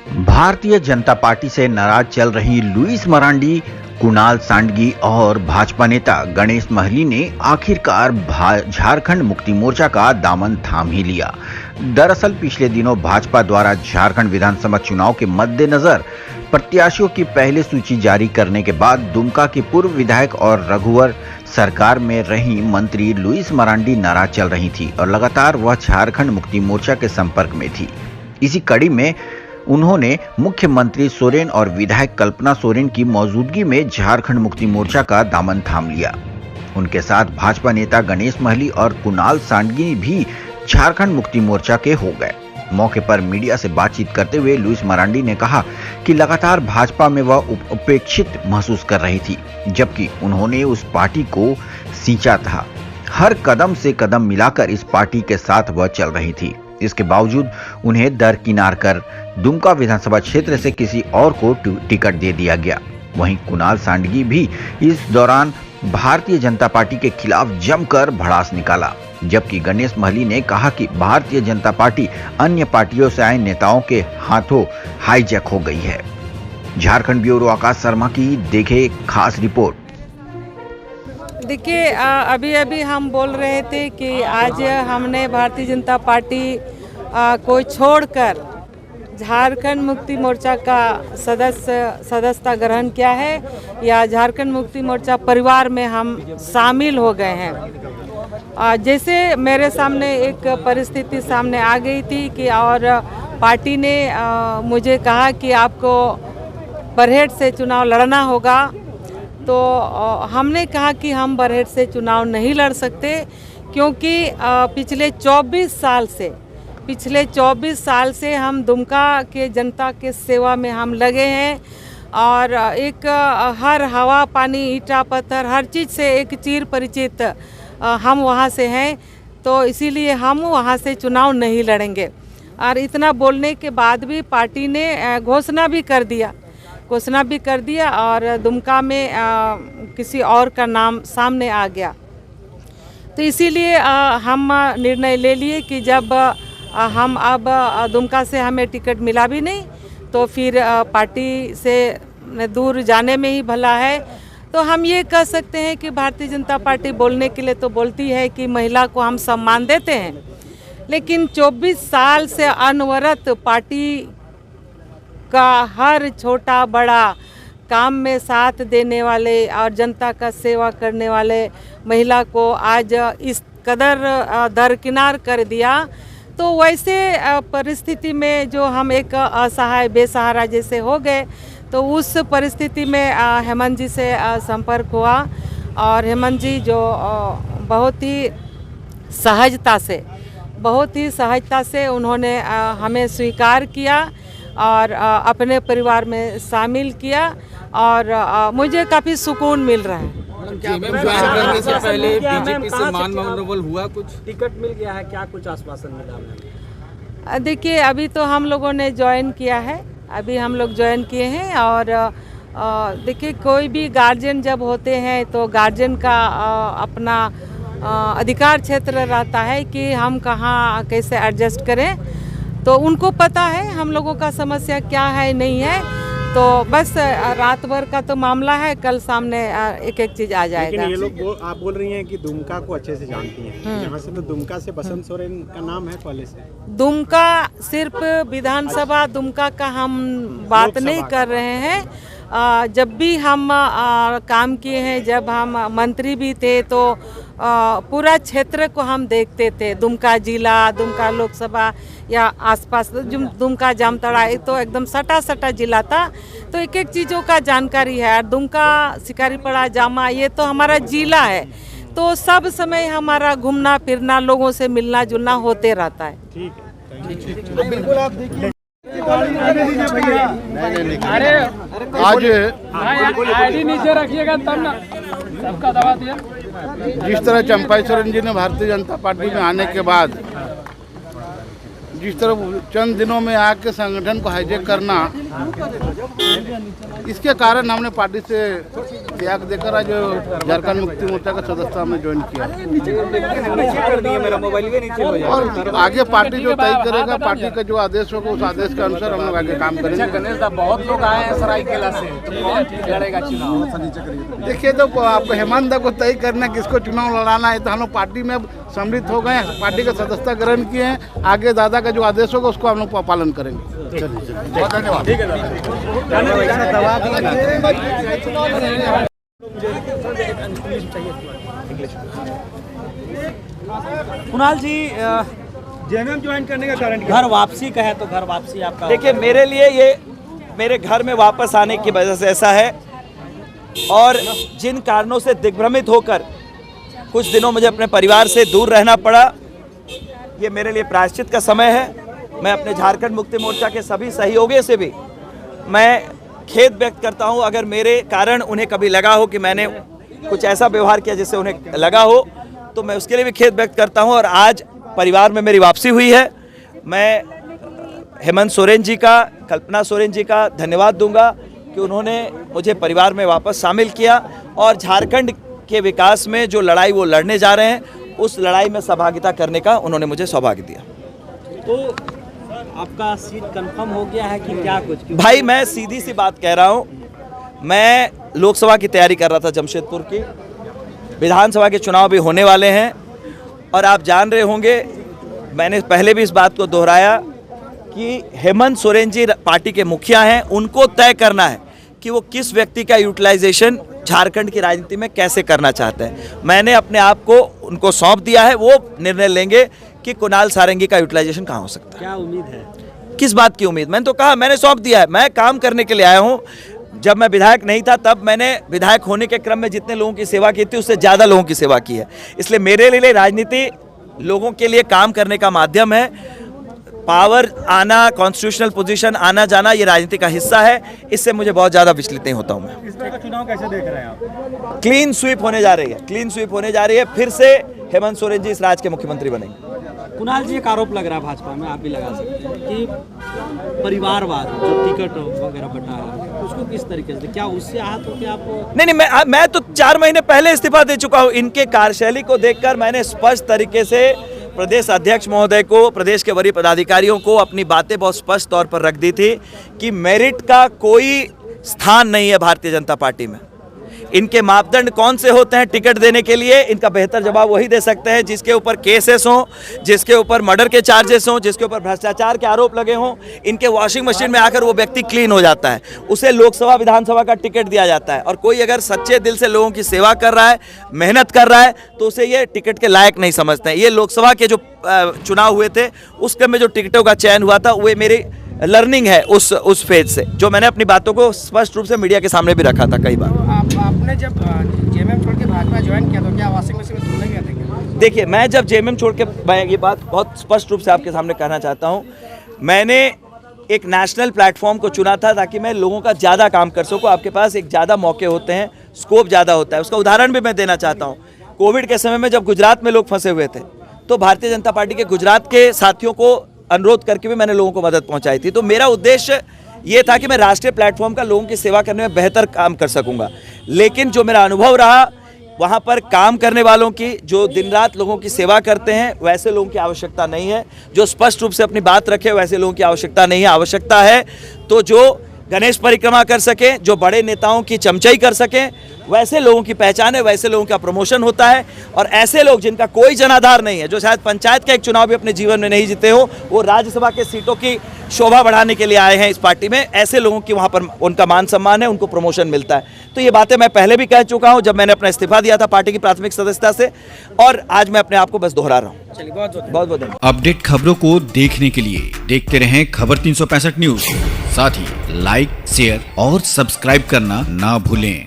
Bharatiya Janata party से नाराज चल रही लुइस मरांडी, कुणाल सांडगी और भाजपा नेता गणेश महली ने आखिरकार झारखंड मुक्ति मोर्चा का दामन थाम ही लिया। दरअसल पिछले दिनों भाजपा द्वारा झारखंड विधानसभा चुनाव के मद्देनजर प्रत्याशियों की पहली सूची जारी करने के बाद दुमका की पूर्व विधायक और रघुवर सरकार में रही मंत्री लुइस मरांडी नाराज चल रही थी और लगातार वह झारखंड मुक्ति मोर्चा के संपर्क में थी। इसी कड़ी में उन्होंने मुख्यमंत्री सोरेन और विधायक कल्पना सोरेन की मौजूदगी में झारखंड मुक्ति मोर्चा का दामन थाम लिया। उनके साथ भाजपा नेता गणेश महली और कुणाल सांडगी भी झारखंड मुक्ति मोर्चा के हो गए। मौके पर मीडिया से बातचीत करते हुए लुइस मरांडी ने कहा कि लगातार भाजपा में वह उपेक्षित महसूस कर रही थी, जबकि उन्होंने उस पार्टी को सींचा था। हर कदम से कदम मिलाकर इस पार्टी के साथ वह चल रही थी। इसके बावजूद उन्हें दरकिनार कर दुमका विधानसभा क्षेत्र से किसी और को टिकट दे दिया गया। वहीं कुणाल सांडगी भी इस दौरान भारतीय जनता पार्टी के खिलाफ जमकर भड़ास निकाला, जबकि गणेश महली ने कहा कि भारतीय जनता पार्टी अन्य पार्टियों से आए नेताओं के हाथों हाईजैक हो गई है। झारखंड ब्यूरो आकाश शर्मा की देखे खास रिपोर्ट। देखिए, अभी अभी हम बोल रहे थे कि आज हमने भारतीय जनता पार्टी को छोड़कर झारखंड मुक्ति मोर्चा का सदस्यता ग्रहण किया है या झारखंड मुक्ति मोर्चा परिवार में हम शामिल हो गए हैं। जैसे मेरे सामने एक परिस्थिति सामने आ गई थी कि और पार्टी ने मुझे कहा कि आपको बरहेट से चुनाव लड़ना होगा, तो हमने कहा कि हम बरहेट से चुनाव नहीं लड़ सकते, क्योंकि पिछले 24 साल से हम दुमका के जनता के सेवा में हम लगे हैं और एक हर हवा पानी ईंटा पत्थर हर चीज़ से एक चिर परिचित हम वहाँ से हैं, तो इसीलिए हम वहाँ से चुनाव नहीं लड़ेंगे। और इतना बोलने के बाद भी पार्टी ने घोषणा भी कर दिया और दुमका में किसी और का नाम सामने आ गया। तो इसीलिए हम निर्णय ले लिए कि जब हम अब दुमका से हमें टिकट मिला भी नहीं, तो फिर पार्टी से दूर जाने में ही भला है। तो हम ये कह सकते हैं कि भारतीय जनता पार्टी बोलने के लिए तो बोलती है कि महिला को हम सम्मान देते हैं, लेकिन 24 साल से अनवरत पार्टी का हर छोटा बड़ा काम में साथ देने वाले और जनता का सेवा करने वाले महिला को आज इस कदर दरकिनार कर दिया। तो वैसे परिस्थिति में जो हम एक असहाय बेसहारा जैसे हो गए, तो उस परिस्थिति में हेमंत जी से संपर्क हुआ और हेमंत जी जो बहुत ही सहजता से उन्होंने हमें स्वीकार किया और अपने परिवार में शामिल किया और मुझे काफ़ी सुकून मिल रहा है। करने से पहले बीजेपी से मान मनोबल हुआ, कुछ टिकट मिल गया है क्या, कुछ आश्वासन मिला? देखिए, अभी तो हम लोगों ने ज्वाइन किया है, अभी हम लोग ज्वाइन किए हैं और देखिए, कोई भी गार्जियन जब होते हैं तो गार्जियन का अपना अधिकार क्षेत्र रहता है कि हम कहाँ कैसे एडजस्ट करें। तो उनको पता है हम लोगों का समस्या क्या है नहीं है, तो बस रात भर का तो मामला है, कल सामने एक एक चीज़ आ जाएगा। लेकिन ये लोग आप बोल रही हैं कि दुमका को अच्छे से जानती हैं, यहाँ से तो दुमका से बसंत सोरेन का नाम है पहले से। दुमका सिर्फ विधानसभा दुमका का हम बात नहीं कर रहे हैं। जब भी हम काम किए हैं, जब हम मंत्री भी थे, तो पूरा क्षेत्र को हम देखते थे। दुमका जिला, दुमका लोकसभा या आसपास दुमका जामताड़ा, ये तो एकदम सटा जिला था, तो एक एक चीज़ों का जानकारी है। और दुमका, शिकारीपड़ा, जामा, ये तो हमारा जिला है, तो सब समय हमारा घूमना फिरना, लोगों से मिलना जुलना होते रहता है। ठीक है, बिल्कुल। आप देखिए आज आईडी नीचे रखिएगा तब ना सबका दबा दिया। जिस तरह चंपाई सोरेन जी ने भारतीय जनता पार्टी में आने के बाद जिस तरह चंद दिनों में आके संगठन को हाईजैक करना, इसके कारण हमने पार्टी से त्याग देकर आज झारखंड मुक्ति मोर्चा का सदस्यता हमने ज्वाइन किया। और आगे पार्टी जो तय करेगा, पार्टी का जो आदेश होगा उस आदेश के अनुसार हम लोग आगे काम करेंगे। बहुत लोग आए हैं सरायकेला से, तो कौन लड़ेगा चुनाव? देखिए, तो आपको हेमंत को तय करना किसको चुनाव लड़ाना है, तो हम लोग पार्टी में अब सम्मिलित हो गए हैं, पार्टी का सदस्यता ग्रहण किए हैं। आगे दादा का जो आदेश होगा उसको हम लोग पालन करेंगे। बहुत धन्यवाद। कुणाल जी, जेएमएम ज्वाइन करने का कारण घर वापसी का है, तो घर वापसी आपका? देखिए, मेरे लिए ये मेरे घर में वापस आने की वजह से ऐसा है, और जिन कारणों से दिग्भ्रमित होकर कुछ दिनों मुझे अपने परिवार से दूर रहना पड़ा, ये मेरे लिए प्रायश्चित का समय है। मैं अपने झारखंड मुक्ति मोर्चा के सभी सहयोगियों से भी मैं खेद व्यक्त करता हूं, अगर मेरे कारण उन्हें कभी लगा हो कि मैंने कुछ ऐसा व्यवहार किया जिससे उन्हें लगा हो, तो मैं उसके लिए भी खेद व्यक्त करता हूं। और आज परिवार में मेरी वापसी हुई है। मैं हेमंत सोरेन जी का, कल्पना सोरेन जी का धन्यवाद दूंगा कि उन्होंने मुझे परिवार में वापस शामिल किया, और झारखंड के विकास में जो लड़ाई वो लड़ने जा रहे हैं, उस लड़ाई में सहभागिता करने का उन्होंने मुझे सौभाग्य दिया। तो आपका सीट कंफर्म हो गया है कि क्या कुछ? भाई, मैं सीधी सी बात कह रहा हूं, मैं लोकसभा की तैयारी कर रहा था जमशेदपुर की, विधानसभा के चुनाव भी होने वाले हैं, और आप जान रहे होंगे, मैंने पहले भी इस बात को दोहराया कि हेमंत सोरेन जी पार्टी के मुखिया हैं, उनको तय करना है कि वो किस व्यक्ति का यूटिलाइजेशन झारखंड की राजनीति में कैसे करना चाहते हैं। मैंने अपने आप को उनको सौंप दिया है, वो निर्णय लेंगे कि कुणाल सारंगी का यूटिलाइजेशन कहाँ हो सकता है। क्या उम्मीद है? किस बात की उम्मीद? मैंने तो कहा, मैंने सौंप दिया है, मैं काम करने के लिए आया हूँ। जब मैं विधायक नहीं था, तब मैंने विधायक होने के क्रम में जितने लोगों की सेवा की थी, उससे ज़्यादा लोगों की सेवा की है। इसलिए मेरे लिए राजनीति लोगों के लिए काम करने का माध्यम है। पावर आना, कॉन्स्टिट्यूशनल पोजीशन आना जाना, ये राजनीति का हिस्सा है। इससे मुझे बहुत ज़्यादा विचलित नहीं होता हूँ मैं। इस तरह का चुनाव कैसे देख रहे हैं आप? क्लीन स्वीप होने जा रही है, क्लीन स्वीप होने जा रही है। फिर से हेमंत सोरेन जी इस राज्य के मुख्यमंत्री बनेंगे। कुणाल जी, एक आरोप लग रहा है भाजपा में, आप भी लगा सकते हैं, कि परिवारवाद जो टिकट वगैरह बटा है, उसको किस तरीके से, क्या उससे आहत हो क्या आप? नहीं, मैं तो 4 महीने पहले इस्तीफा दे चुका हूँ। इनके कार्यशैली को देखकर मैंने स्पष्ट तरीके से प्रदेश अध्यक्ष महोदय को, प्रदेश के वरीय पदाधिकारियों को अपनी बातें बहुत स्पष्ट तौर पर रख दी थी कि मेरिट का कोई स्थान नहीं है भारतीय जनता पार्टी में। इनके मापदंड कौन से होते हैं टिकट देने के लिए, इनका बेहतर जवाब वही दे सकते हैं जिसके ऊपर केसेस हों, जिसके ऊपर मर्डर के चार्जेस हों, जिसके ऊपर भ्रष्टाचार के आरोप लगे हों। इनके वॉशिंग मशीन में आकर वो व्यक्ति क्लीन हो जाता है, उसे लोकसभा विधानसभा का टिकट दिया जाता है। और कोई अगर सच्चे दिल से लोगों की सेवा कर रहा है, मेहनत कर रहा है, तो उसे ये टिकट के लायक नहीं समझते हैं। ये लोकसभा के जो चुनाव हुए थे, उस क्रम में जो टिकटों का चयन हुआ था, वो मेरी लर्निंग है उस फेज से, जो मैंने अपनी बातों को स्पष्ट रूप से मीडिया के सामने भी रखा था कई बार। आपने जब जेएमएम छोड़ के भाजपा ज्वाइन किया, तो क्या वॉशिंग मशीन में धुलने गए थे? देखिए, मैं जब जेएमएम छोड़ के, मैं ये बात बहुत स्पष्ट रूप से आपके सामने कहना चाहता हूँ, मैंने एक नेशनल प्लेटफॉर्म को चुना था ताकि मैं लोगों का ज़्यादा काम कर सकूँ। आपके पास एक ज़्यादा मौके होते हैं, स्कोप ज़्यादा होता है। उसका उदाहरण भी मैं देना चाहता हूँ। कोविड के समय में जब गुजरात में लोग फंसे हुए थे, तो भारतीय जनता पार्टी के गुजरात के साथियों को अनुरोध करके भी मैंने लोगों को मदद पहुंचाई थी। तो मेरा उद्देश्य ये था कि मैं राष्ट्रीय प्लेटफॉर्म का लोगों की सेवा करने में बेहतर काम कर सकूंगा। लेकिन जो मेरा अनुभव रहा, वहाँ पर काम करने वालों की, जो दिन रात लोगों की सेवा करते हैं, वैसे लोगों की आवश्यकता नहीं है। जो स्पष्ट रूप से अपनी बात रखे, वैसे लोगों की आवश्यकता नहीं है। आवश्यकता है तो जो गणेश परिक्रमा कर सकें, जो बड़े नेताओं की चमचाई कर सकें, वैसे लोगों की पहचान है, वैसे लोगों का प्रमोशन होता है। और ऐसे लोग जिनका कोई जनाधार नहीं है, जो शायद पंचायत का एक चुनाव भी अपने जीवन में नहीं जीते हो, वो राज्यसभा के सीटों की शोभा बढ़ाने के लिए आए हैं इस पार्टी में, ऐसे लोगों की वहाँ पर उनका मान सम्मान है, उनको प्रमोशन मिलता है। तो ये बातें मैं पहले भी कह चुका हूँ जब मैंने अपना इस्तीफा दिया था पार्टी की प्राथमिक सदस्यता से, और आज मैं अपने आप को बस दोहरा रहा हूँ। चलिए, बहुत बहुत धन्यवाद। अपडेट खबरों को देखने के लिए देखते रहें खबर 365 न्यूज। साथ ही लाइक, शेयर और सब्सक्राइब करना ना भूलें।